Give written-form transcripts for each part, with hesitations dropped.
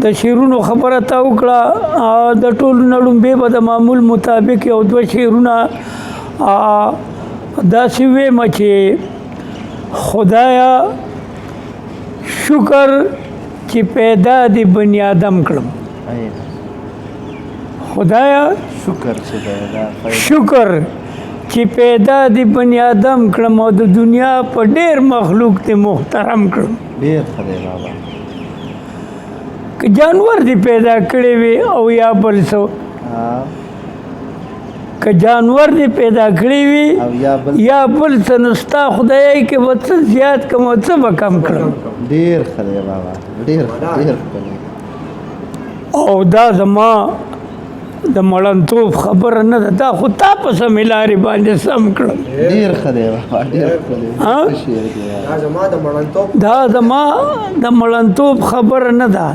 د شعرونو خبره تا وکړه. د ټولو نه لومبې به د معمول مطابق یو دوه شعرونه داسې ویمه چې خدایا شکر چې پیدا د بني آدم کړم. خدایا شکر چې پیدا د بني آدم کړم او د دنیا په ډېر مخلوق ته محترم کړم. ډېر خدای بابا که جانور دې پیدا کړی وي او یا بل څه که جانور دې پیدا کړی وي یا بل څه نو ستا خدایي کې به څه زیات کړم او څه به کم کړم. ډېر خدای بابا ډېر او دا زما د مړنتوب خبره نه ده، دا خو تا په سمې لارې باندې سم کړم. ډېر خدای بابا ډېر دا زما د مړنتوب خبره نه ده،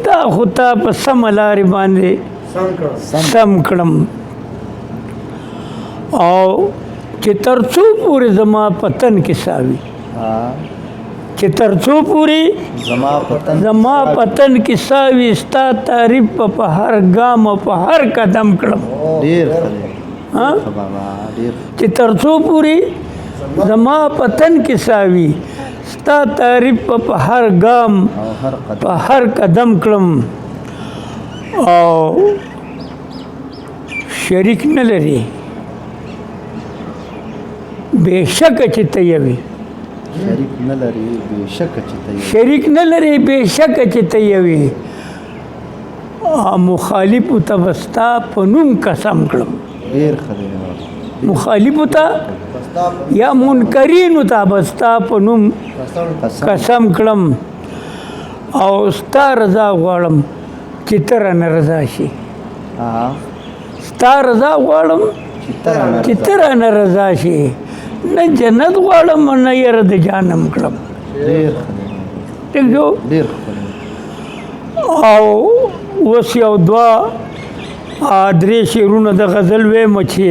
دا خو تا په سمه لارې باندې سم کړم. او چې تر څو پورې زما په تن کې ساوي، چې تر څو پورې زما په تن کې ساوي ستا تعریف په هر ګام او په هر قدم کړم. چې تر څو پورې زما په تن کې ساوي ستا تعریف په هر ګام په هر قدم کړم. او شریک نه لري بېشکه چې ته یوې، شریک نه لري بېشکه چې ته یوې. مخالفو ته به ستا په نوم قسم کړم. مخالفو ته یا منکرینو ته به ستا په نوم قسم کړم. او ستا رضا غواړم چې ته رانه رضا شي. ستا رضا غواړم چې ته رانه رضا شي. نه جنت غواړم نه یره د جهنم کړم. ټیک شو. او اوس یو دوه درې شعرونه د غزل ویمه چې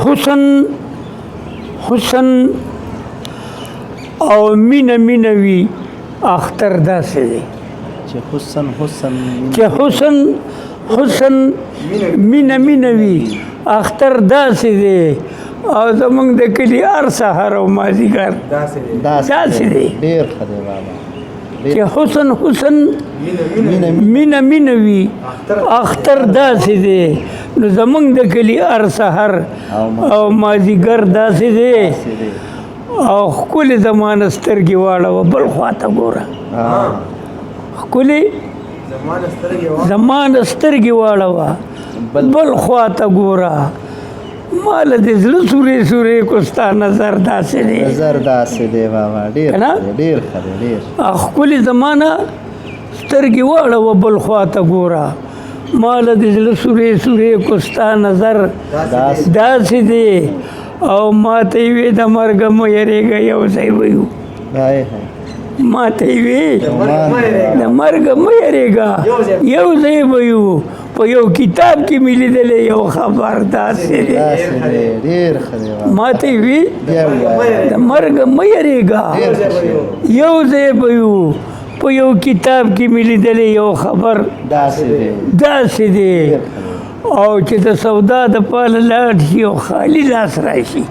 حسن او مینه مینه وي اختر داسې دی. چې حسن مینه مینه وي اختر داسې دی. او زمونږ د کلي هر سهار او مازدیګر داسې دی. چې حسن مینه مینه وي اختر داسې دی. نو زمونږ د کلي هر سهار او مازدیګر داسې دی. او ښکلې زمانه سترګې واړوه بل خواته ګوره. ښکلې زمانه سترګې واړوه بل خواته ګوره. مال د زړه سورې سورې کو ستا نظر داسې دی. ښکلې زمانه سترګې واړوه بل خواته ګوره. مال د زړه سورې سورې کو ستا نظر داسې دی. او ما ته یې وې د مرګه مه یېرېږه یو ځای به یو. ما ته یې وې د مرګه مه یېرېږه یو ځای به یو. په یو کتاب کې مې لیدلی یو خبر داسې دی. ما ته یې وې د مرګه مه یېرېږه یو ځای به یو. په یو کتاب کې مې لیدلی یو خبر داسې دی. او چې د سودا د پاله لاړ شي او خالي لاس راشي.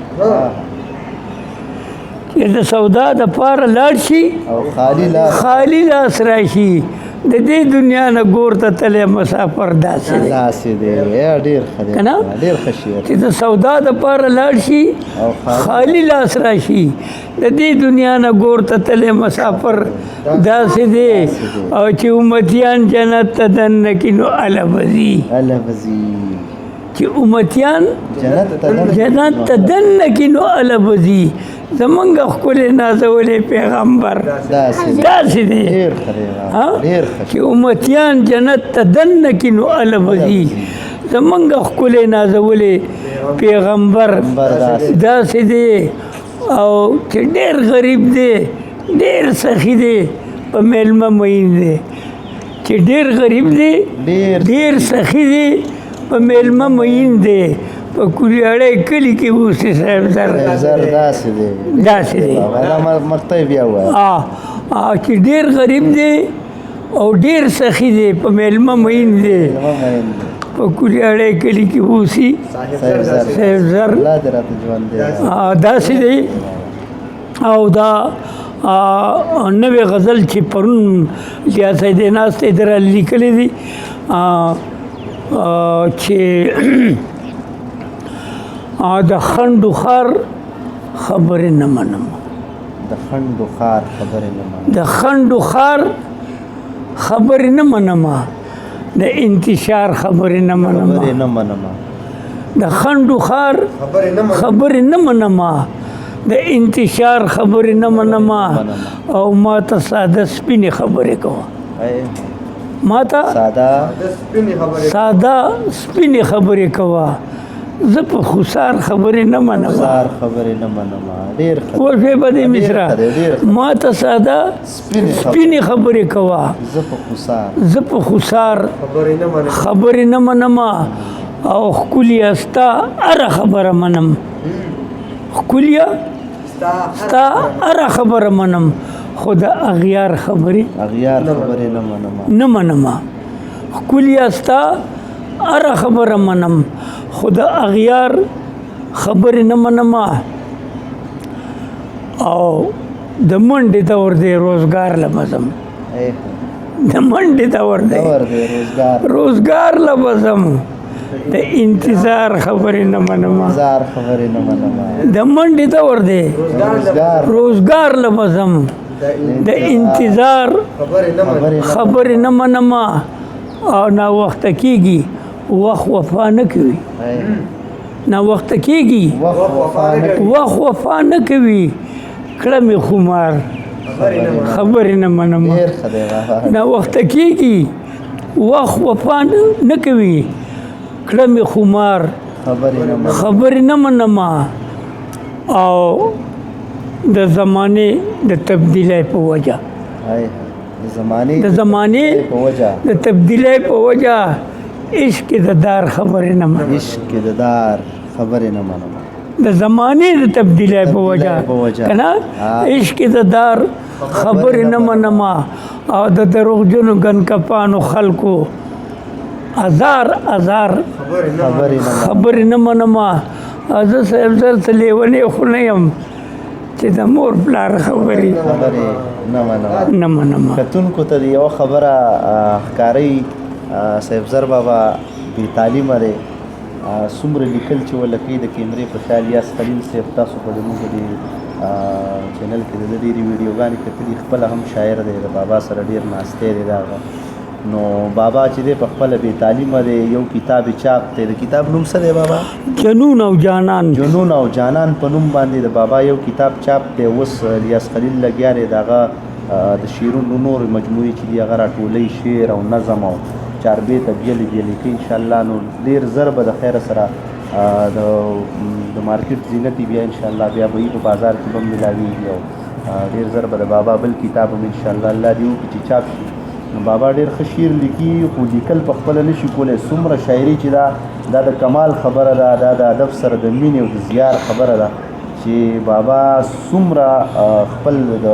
چې د سودا د پاره لاړ شي خالي لاس راشي. د دې دنیا نه ګور ته تللی مسافر داسې دی. که نه چې د سودا د پاره لاړ شي خالي لاس راشي. د دې دنیا نه ګور ته تللی مسافر داسې دی. او چې امتیان جنت ته دننه کي نو اله به ځي. چې امتیان جنت ته دننه کي نو اله به ځي. زمونږ ښکلی نازولی پیغمبر داسې دی. چې امتیان جنت ته دننه کي نو اله به ځي. زمونږ ښکلی نازولی پیغمبر داسې دی. او چې ډېر غریب دی ډېر سخي دی په میلمه مین دی. چې ډېر غریب دی ډېر سخي دی په میلمه مین دی. په کولیاړی کلي کې اوسې صاحب زر داسې دی. چې ډیر غریب دی او ډیر سخی دی په میلمه مین دی په کولیاړی کلي کې اوسي صاحب زر الله دې راته ژوند دی داسې دی او دا نوې غزل چې پرون لیاس دی ناستې در لیکلې دي چې د خنډو خار خبرې نه منم د خنډو خار خبرې نه منم د خنډو خار خبرې نه منم د انتشار خبرې نه منم خبرې نه منم د خنډو خار خبرې نه منم د انتشار خبرې نه منم او ما ته ساده سپینې خبرې کوه ما ته ساده سپینې خبرې کوه زه په خسار خبرې نه منم خسار خبرې نه منم ډېر وشوې به دې مصره ما ته ساده سپینې خبرې کوه زه په خسار خبرې نه منم او ښکلیه ستا هره خبره منم ښکلیه ستا هره خبره منم خو د اغیار خبرې نه منم ښکلیه ستا هره خبره منم خو د اغیار خبرې نه منم او د منډې دور دی روزګار لمزم د منډې دور دی روزګار لمزم د انتظار خبرې نه منم د منډې دور دی روزګار لمزم د انتظار خبرې نه منم او نا وخت کېږي وخت وفا نه کوي نا وخت کېږي وخت وفا نه کوي کړه مې خمار خبرې نه منم نا وخت کېږي وخت وفا نه کوي کړه مې خمار خبرې نه منم او د زمانې د تبدیلی په وجه د زمانې د تبدیلی په وجه عشق د دار خبرې نه منم د زمانې د تبدیلی په وجه کنه عشق د دار خبرې نه منم او د دروغجنو ګنکپانو خلکو هزار خبرې نه منم زه صاحب زر ته لیونی خو نه یم چې د مور پلار خبرې نه منم کتونکو ته یوه خبره ښکارئ صاحب زر بابا بې تعلیمه دی څومره لیکل چې ولکې د کیمرې په شا الیاس خلیل صاحب تاسو په زموږ د چینل کې د ده ډېرې ویډیوګانې کتلي خپله هم شاعر دی د بابا سره ډېر ناستی دی د هغه نو بابا چې دی په خپله بې تعلیمه دی یو کتاب چاپ دی د کتاب نوم څه دی بابا جنون او جانان په نوم باندې د بابا یو کتاب چاپ دی اوس الیاس خلیل لګیا دی د هغه د شعرونو نور مجموعې چې دي هغه راټولوي شعر او نظم او چاربیته بیلې کوي انشاءالله نو ډېر زر به د خیره سره د مارکیټ زینت بیا انشاءالله بیا به یې په بازار کې به هم ملاویږي او ډېر زر به د بابا بل کتاب هم انشاءالله الله دې وکړي چې چاپ شي نو بابا ډېر ښه شعر لیکي خو لیکل په خپله نه شي کولی څومره شاعري چې دا د کمال خبره ده دا د ادب سره د مینې او د زیار خبره ده چې بابا څومره خپل د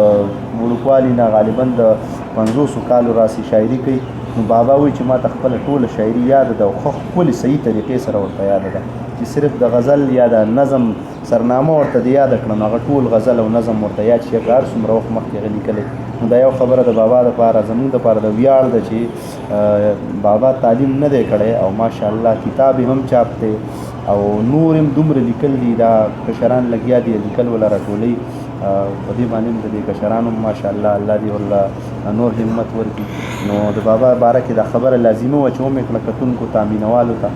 وړوکوالي نه غالبا د 50 کالو راسې شاعري کوي نو بابا وایي چې ما ته خپله ټوله شاعري یاده ده او ښه ښکلې صحیح طریقې سره ورته یاده ده چې صرف د غزل یا د نظم سرنامه ورته د یاده کړه نو هغه ټول غزل او نظم ورته یاد شي هغه هر څومره وخت مخکې هغه لیکلی نو دا یو خبره د بابا دپاره زموږ دپاره د ویاړ ده چې بابا تعلیم نه دی کړی او ماشاءالله کتاب یې هم چاپ دی او نور هم دومره لیکل دي دا کشران لګیا دي لیکل ولا راټولوي په دې باندې د دې کشرانو ماشاءالله الله دې ورله نور همت ورکړي نو د بابا باره کې دا خبره لازمه وه چې ومې کړه کتونکو ته مینوالو ته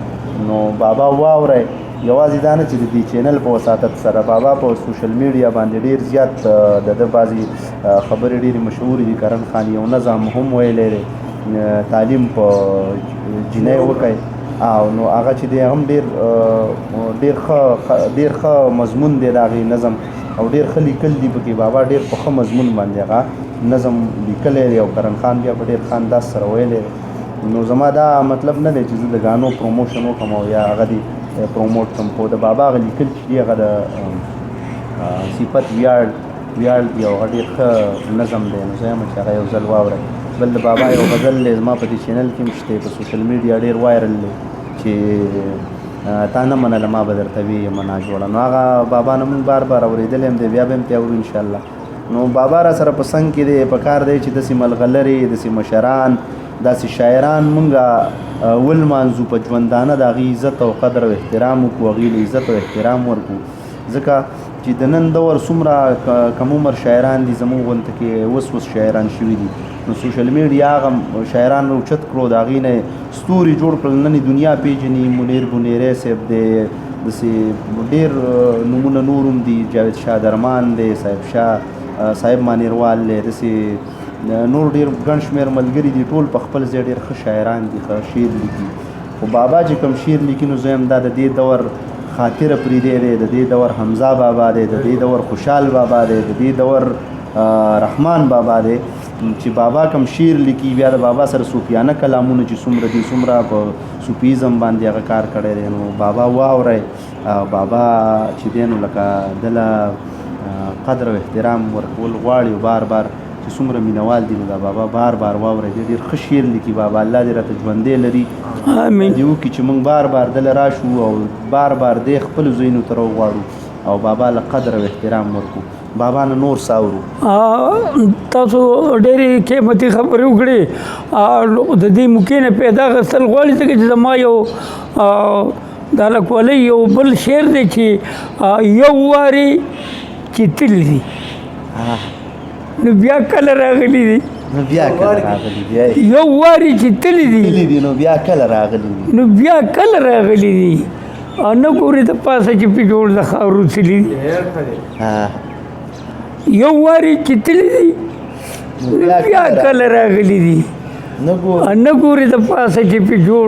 نو بابا واورئ یوازې دا نه چې د دې چینل په وساطت سره بابا په سوشل میډیا باندې ډېر زیات د ده بعضې خبرې ډېرې مشهورې دي کرن خان یو نظم هم ویلی دی تعلیم په جنۍ وکئ او نو هغه چې دی هم ډېر ښه مضمون دی د هغې نظم او ډېر ښه لیکل دي پکې بابا ډېر په ښه مضمون باندې هغه نظم لیکلی دی او کرن خان بیا په ډېر ښه انداز سره ویلی دی نو زما دا مطلب نه دی چې زه د ګانو پروموشن وکړم او یا هغه دې پروموټ کړم خو د بابا هغه لیکل چې دي هغه د صفت ویاړ ویاړ دی او هغه ډېر ښه نظم دی نو زه یم چې هغه یو ځل واورئ بل د بابا یو غزل دی زما په دې چینل کې هم شته په سوشل میډیا ډېر وایرل دی چې تا نه منله ما به درته وییم نا جوړه نو هغه بابا نه مونږ بار بار اورېدلی هم دی بیا به هم ترې اورو انشاءالله نو بابا را سره په څنګ کې دی په کار دی چې داسې ملغلرې داسې مشران داسې شاعران مونږ ولمانځو په ژوندانه د هغې عزت او قدر او احترام وکړو هغې له عزت او احترام ورکړو ځکه چې د نن دور څومره کم عمر شاعران دي زموږ غونته کې اوس شاعران شوي دي نو سوشل میډیا هغه شاعران راوچت کړو د هغې نه ستوري جوړ کړل نن دنیا پیژني منیر بنیری صاحب دی داسې ډېر نومونه نور هم دي جاوید شاه درمان دی صاحب شاه صاحب مانیروال دی داسې نور ډېر ګڼ شمېر ملګري دي ټول په خپل ځای ډېر ښه شاعران دي ښه شعر لیکي خو بابا چې کوم شعر لیکي نو زه یم دا د دې دور خاطر پریدی دی د دې دور حمزه بابا دی د دې دور خوشحال بابا دی د دې دور رحمان بابا دی چې بابا کوم شعر لیکي بیا د بابا سره صوفیانه کلامونه چې څومره دي څومره په صوفیزم باندې هغه کار کړی دی نو بابا واورئ بابا چې دی نو لکه دله قدر او احترام ورکول غواړي او بار بار چې څومره مینوال دي نو دا بابا بار بار واورئ دی ډېر ښه شعر لیکي بابا الله دې راته ژوندی لري آمین دې وکړي چې موږ بار بار دله راشو او بار بار دې خپلو ځایونو ته راوغواړو او بابا له قدر او احترام ورکړو بابا نه نور ساورو تاسو ډېرې قیمتي خبرې وکړې د دې موقع نه پیدا اخیستل غواړي ځکه چې زما یو د هلک ولۍ یو بل شعر دی چې یو وارې چې تللی دي نو بیا کله راغلی دي نو بیا کله راغلی دی یو وارې چې تللی دي نو بیا کله راغلی دي نو بیا کله راغلی دي او نه ګورې د پاسه چې پې جوړ د خاورو څلي دي یو وارې چې تللی دي نو بیا کله راغلی دي نه ګورې د پاسه چې پې جوړ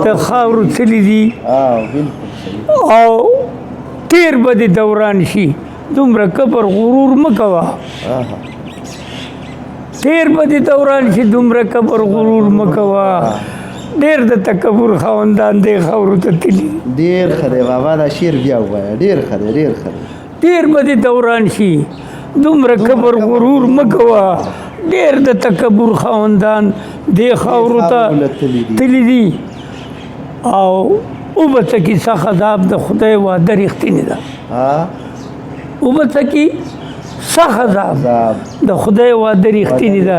د خاورو څلي دي او تیر به دې دوران شي دومره کبر غرور مه کوه تیر به دې دوران شي دومره کبر غرور مه کوه ډېر د تکبر خاوندان دی خاورو ته تلي ډېر ښه دی بابا دا شعر بیا ووایه ډېر ښه دی ډېر ښه دی تیر به دې دوران شي دومره کبر غرور مه کوه ډېر د تکبر خاوندان دی خاورو ته تلي دي او وبڅه کې سخت عذاب د خدای وعده رښتینې ده وبڅه کې سخت عذاب د خدای وعده رښتینې ده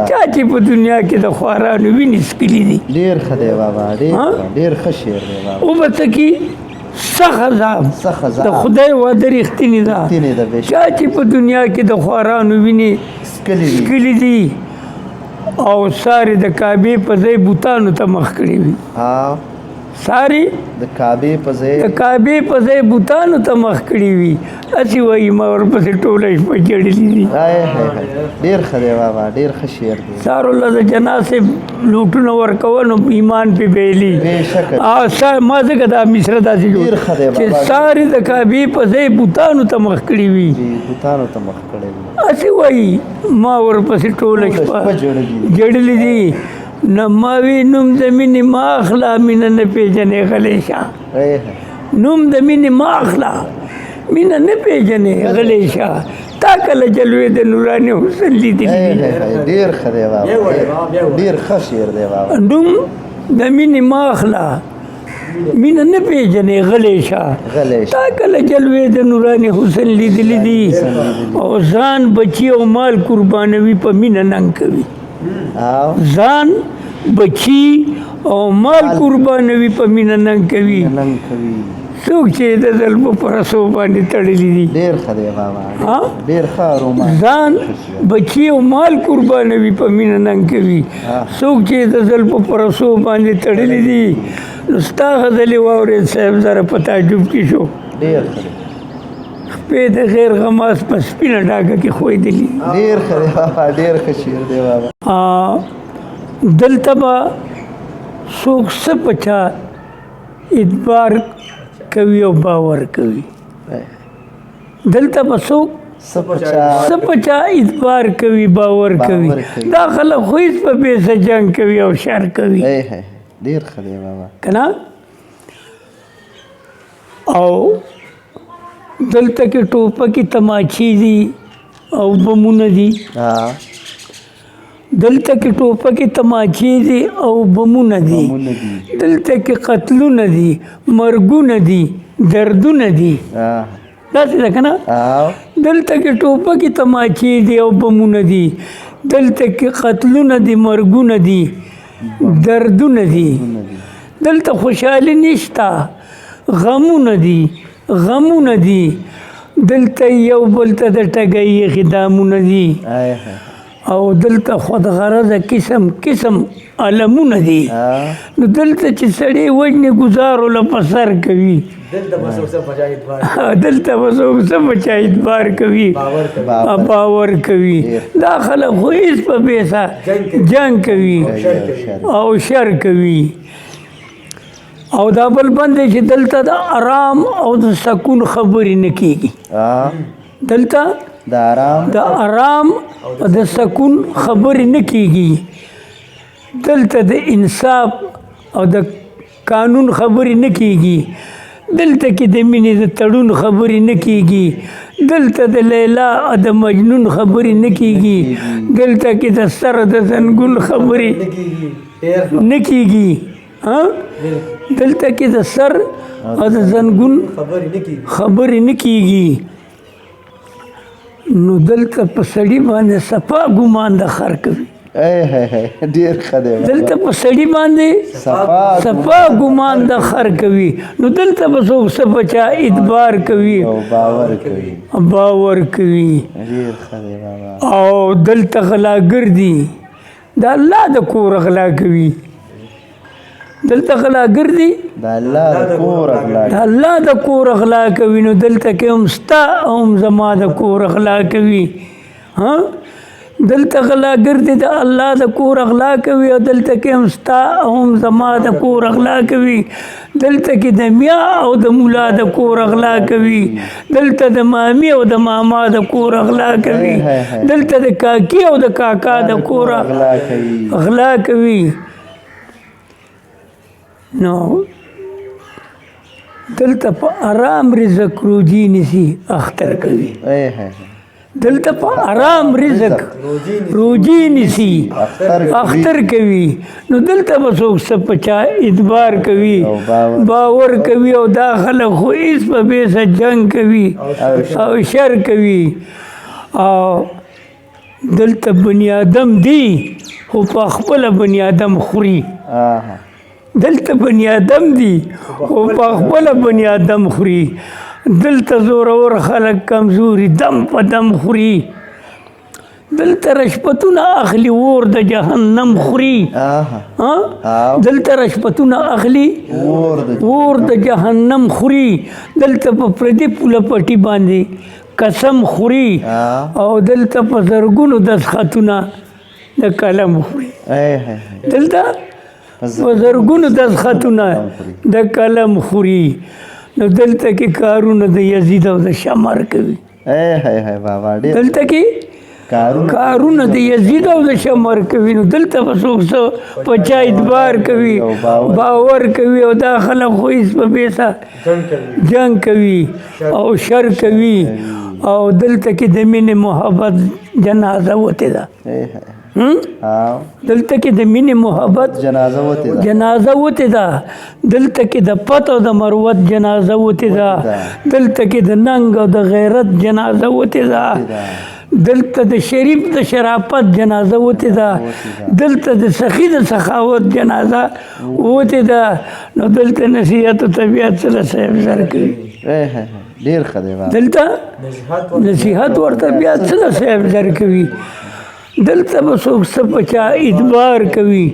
چا چې په دنیا کې د خوارانو وینې څکلي دي ډېر ښه دی بابا ډېر ښه شعر دی بابا وبڅه کې سخت عذاب د خدای وعده رښتینې ده چا چې په دنیا کې د خوارانو وینې څکلي دي او ساري د کعبې په ځای بوتانو ته مخ کړي وي ساري د کعبې په ځای بوتانو ته مخ کړي وي هسې وایي ما ورپسې ټوله شپه ژړلي دي ډېر ښه دی بابا ډېر ښه شعر دی سار الله د جناح صاحب لوټونه ورکول نو ایمان پې بیلي ما ځکه دا مصره داسې جوړ چې ساري د کعبې په ځای بوتانو ته مخ کړي وي هسې وایي ما ورپسې ټوله شپه ژړلي دي نه ما وی نوم د مینې ما اخلا مینه نه پېژنې غلی شه نوم د مینې ما اخلا مینه نه پېژنې غلی شه تا کله جلوې د نوراني حسن لیدلي دي ډېر ښه دی بابا ډېر ښه شعر دی بابا نوم د مینې ما اخلا مینه نه پېژنې غلی شه تا کله جلوې د نوراني حسن لیدلي دي او ځان بچي او مال قربانوي په مینه ننګ کوي ځان بچي او مال قربانوي په مینه ننګ کوي څوک چې د زلفو په رسو باندې تړلي دي ځان بچي او مال قربانوي په مینه ننګ کوي څوک چې د زلفو په رسو باندې تړلي دي نو ستا غزلې واورېد صاحب زره په تعجب کې شو شپې د غیر غماس په سپینه ډاګه کې ښویېدلي دلته به څوک څه په چا اعتبار کوي او باور کوي دلته به څوک څه په چا اعتبار کوي باور کوي دا خلک خو هېڅ په بیسه جنګ کوي او شر کوي که نه او دلته کې ټوپکې تماچې دي او بمونه دي ها دلته کې ټوپکې تماچې دي او بمونه دي بمونه دي. دلته کې قتلونه دي مرګونه دي دردونه دي ها داسې ده که نه او دلته کې ټوپکې تماچې دي او بمونه دي دلته کې قتلونه دي مرګونه دي دردونه دي دلته خوشحالي نشته غمونه دي غمونه دي دلته یو بل ته د ټګۍ خدامونه دي آی او دلته خود غرضه قسم قسم علمونه دي ها نو دلته چې سړی وجنې ګزارو له په سر کوي دلته به څوک څه په چا اعتبار دلته به څوک څه په چا اعتبار کوي باور کوي باور کوي دا خلک خو هېڅ په پیسه جنګ کوي او شر کوي او دا بل بند دی چې دلته د آرام او د سکون خبرې نه کېږي ها دلته د آرام د آرام او د سکون خبرې نه کېږي دلته د انصاف او د قانون خبرې نه کېږي دلته کې د مینې د تړون خبرې نه کېږي دلته د لیلا او د مجنون خبرې نه کېږي دلته کې د سر د زنګون خبرې نه کېږي دلته کې د سر او د زنګون خبرې نه کېږي نو دلته په سړي باندې صفا ګمان د خر کوي ډیر ښه دی دلته په سړي باندې صفا ګمان د خر کوي نو دلته به څوک څه په چا اعتبار کوي او باور کوي باور کوي ډیر ښه دی بابا او دلته غلاګر دي د الله د کور غلا کوي دلته غلاګر دي د الله د کور اغلا د الله د کور غلا کوي نو دلته کې هم ستا او هم زما د کور غلا کوي ها دلته غلاګر دي د الله د کور غلا کوي او دلته کې هم ستا او هم زما د کور غلا کوي دلته کې د میا او د مولا د کور غلا کوي دلته د مامي او د ماما د کور غلا کوي دلته د کاکی او د کاکا د کور اغلا کوي غلا کوي نو دلته په آرام رزق روجي نیسي اختر کوي دلته په آرام رزق روجي نیسي اختر کوي نو دلته به څوک څه په چا اعتبار کوي باور کوي او دا خلک خو هېڅ په بیسه جنګ کوي او شر کوي او دلته بني آدم دی خو په خپله بني آدم خوري دلته بني آدم دي خو په خپله بني آدم خوري دلته زورور خلک کمزوري دم په دم خوري دلته رشوتونه اخلي اور د جهنم خوري دلته رشوتونه اخلي اور د جهنم خوري دلته په پردي پوله پټي باندې قسم خوري او دلته په زرګونو دستخطونه د قلم خوري دلته په زرګونو دستخطونه د قلم خوري نو دلته کې کارونه د یزید او د شمر کوي دلته کې کارونه د یزید او د شمر کوي نو دلته به څوک څه په چا اعتبار کوي باور کوي او دا خلک خو هېڅ په بیسه جنګ کوي او شر کوي او دلته کې د مینې محبت جنازه وتې ده دلته کې د مینې محبت جنازه وتې ده دلته کې د پت او د مروت جنازه وتې ده دلته کې د ننګ او د غیرت جنازه وتې ده دلته د شریف د شرافت جنازه وتې ده دلته د سخي د سخاوت جنازه وتې ده نو دلته نصیحت او طبیعت سره صاحب سر کوي ډیر ښه دی دلته نصیحت ورته بیا څه صاحب سر کوي دلته به څوک څه په چا اعتبار کوي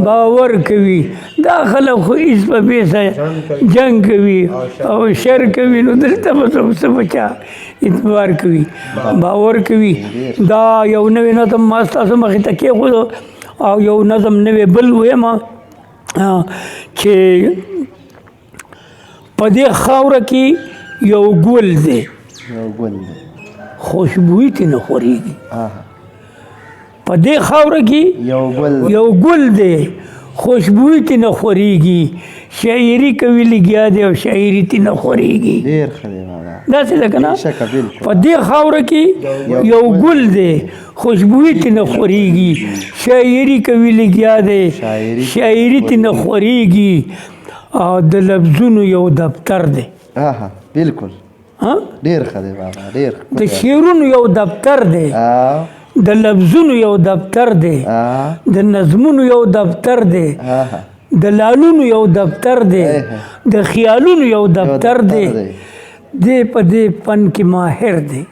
باور کوي دا خلک خو هېڅ په بیسه جنګ کوي او شر کوي نو دلته به څوک څه په چا اعتبار کوي باور کوي دا یو نوی نظم ما ستاسو مخې ته کېښودو او یو نظم نوی بل ویم چې په دې خاوره کې یو ګل دی خوشبویي ترې نه خورېږي په دې خاوره کې یو ګل دی خوشبویي ترې نه خورېږي شاعري کوي لګیا دی او شاعري تی نه خوريږي ډیر ښه دی بابا داسې ده که نه بېشکه بالکل په دې خاوره کې یو ګل دی خوشبویي تی نه خوريږي شاعري کوي لګیا دی شاعري تی نه خوريږي او د لفظونو یو دفتر دی آها بالکل ډیر ښه دی بابا ډیر د شعرونو یو دفتر دی د لفظونو یو دفتر دی د نظمونو یو دفتر دی د لالونو یو دفتر دی د خیالونو یو دفتر دی دی په دې فن کې ماهر دی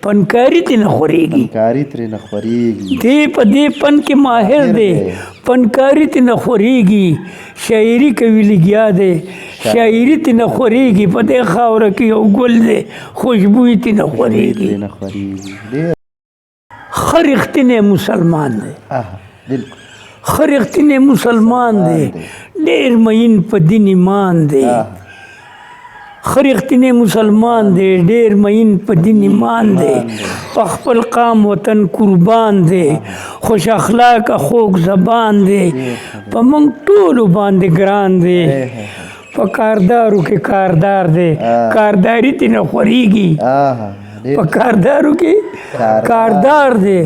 فنکاری تی نه خوريږي فنکاری ترې نه خوريږي دی په دې فن کې ماهر دی فنکاری تی نه خوريږي شاعري کوي لګیا دی شاعري تی نه خوريږي په دې خاوره کې یو ګل دی خوشبویي تی نه خوريږي ښه رښتینی مسلمان دی بالکل ښه رښتینی مسلمان دی ډېر مین په دین ایمان دی ښه رښتینی مسلمان دی ډېر مین په دین ایمان دی په خپل قام وطن قربان دی خوش اخلاقه خوږ زبان دی په موږ ټولو باندې ګران دی په کاردارو کې کاردار دی کارداري تی نه خوريږي په کاردارو کې کاردار دی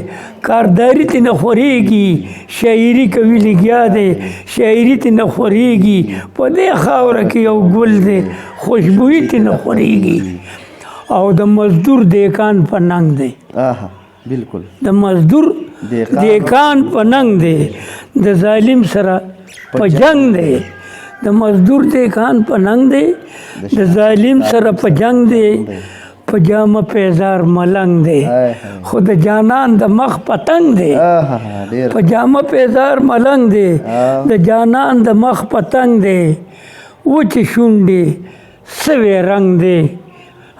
کارداري تی نه خوريږي شاعري کوي لګیا دی شاعري تی نه خوريږي په دې خاوره کې یو ګل دی خوشبویي تی نه خوريږي او د مزدور دیکان په ننګ دی بالکل د مزدور دیکان په ننګ دی د ظالم سره په جنگ دی د مزدور دیکان په ننګ دی د ظالم سره په جنگ دی پجامه پیزار ملنګ دی خو د جانان د مخ پتنګ دی پجامه پیزار ملنګ دی د جانان د مخ پتنګ دی وچې شونډې سوی رنګ دی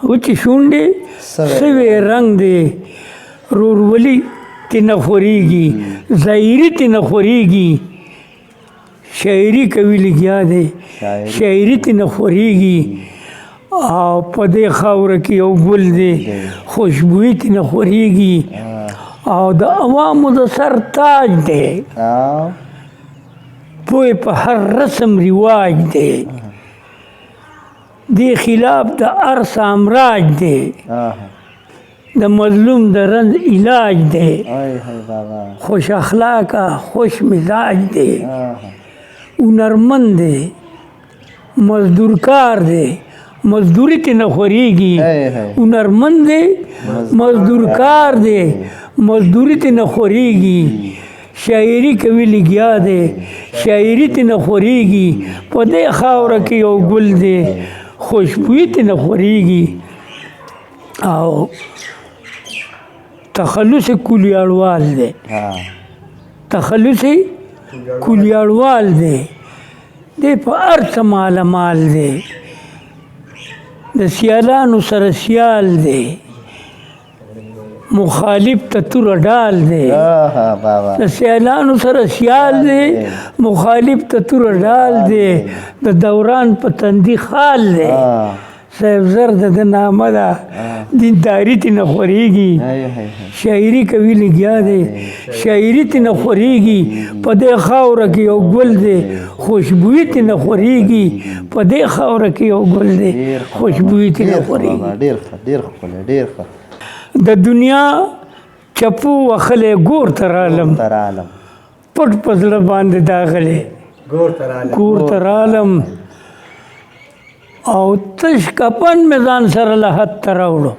وچې شونډې سوی رنګ دی رورولي تی نه خوريږي ظاهري تی نه خوريږي شاعري کوي لګیا دی شاعري تی نه خوريږي او په دې خاوره کې یو ګل دی خوشبویي تی نه خوريږي او د عوامو د سر تاج دی پوی په هر رسم رواج دی دی خلاف د هر سامراج دی د مظلوم د رنځ علاج دی خوش اخلاقه خوش مزاج دی هنرمند دی مزدور کار دی مزدوری تی نه خوريږي هنرمند دی مزدور کار دی مزدوری تی نه خوريږي شاعري کوي لګیا دی شاعري تی نه خوريږي په دې خاوره کې یو ګل دی خوشبویي تی نه خوريږي او تخلص کولیاړوال دی تخلص کولیاړوال دی دی په هر څه مالامال دی د سیالانو سره سیال دی مخالف ته توره ډال دی د سیالانو سره سیال دی مخالف ته توره ډال دی د دوران په تندي خال دی صاحب زر د نامه ده دینداري تی نه خوريږي شاعري کوي لګیا دی شاعري تی نه خوريږي په دې خاوره کې یو ګل دی خوشبویي تی نه خوريږي په دې خاوره کې یو ګل دی خوشبویي تی نه خوريږي ډیر ښه ډیر ښکلی ډیر ښه د دنیا چپو وخلې ګور تر عالم پټ په زړه باندې داغلی ګور تر عالم او تش کپن مې ځان سره له حد ته راوړو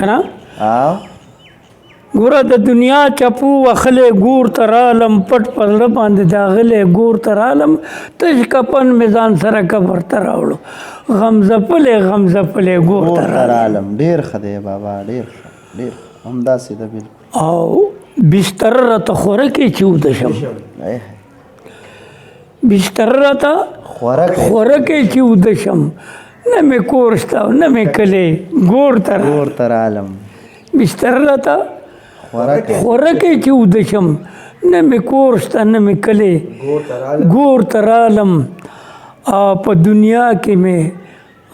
که نه ګوره د دنیا چپو وخلې ګور تر عالم پټ په زړه باندې داغلی ګور تر عالم تش کپن مې ځان سره قبر ته راوړو غم ځپلی ګور تر عالم ډېر ښه دی بابا ډېر ښه ډېر همداسې ده بالکل او بستر راته خوره کې چې وده شم بستر راته خوره کې چې وده شم نه مې کور شته نه مې کلی ګور تر عالم بستر راته خوره کې چې وده شم نه مې کور شته نه مې کلی ګور تر عالم په دنیا کې مې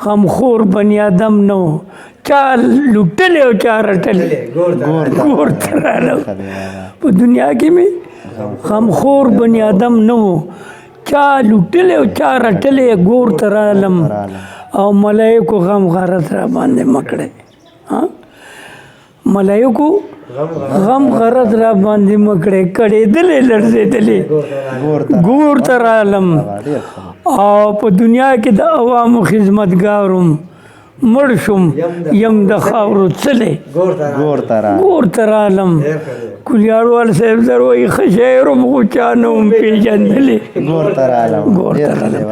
غمخور بنی آدم نو چا لوټلی او چا رټلی ګور تر عالم په دنیا کې مې غمخور بنی آدم نو چا لوټلې او چا رټلې ګور ته رالم او ملایکو غم غرض را باندې مکړې ملایکو غم غرض را باندې مکړې کړېدلې لړزېدلې ګور ته رالم او په دنیا کې د عوامو خدمتګاروم مړ شوم یم د خاورو څلې ګور ته رالم کلیاړوال صاحب زر وایي ښه شاعر وم خو چا نه وم پېژندلی ګور ته رالم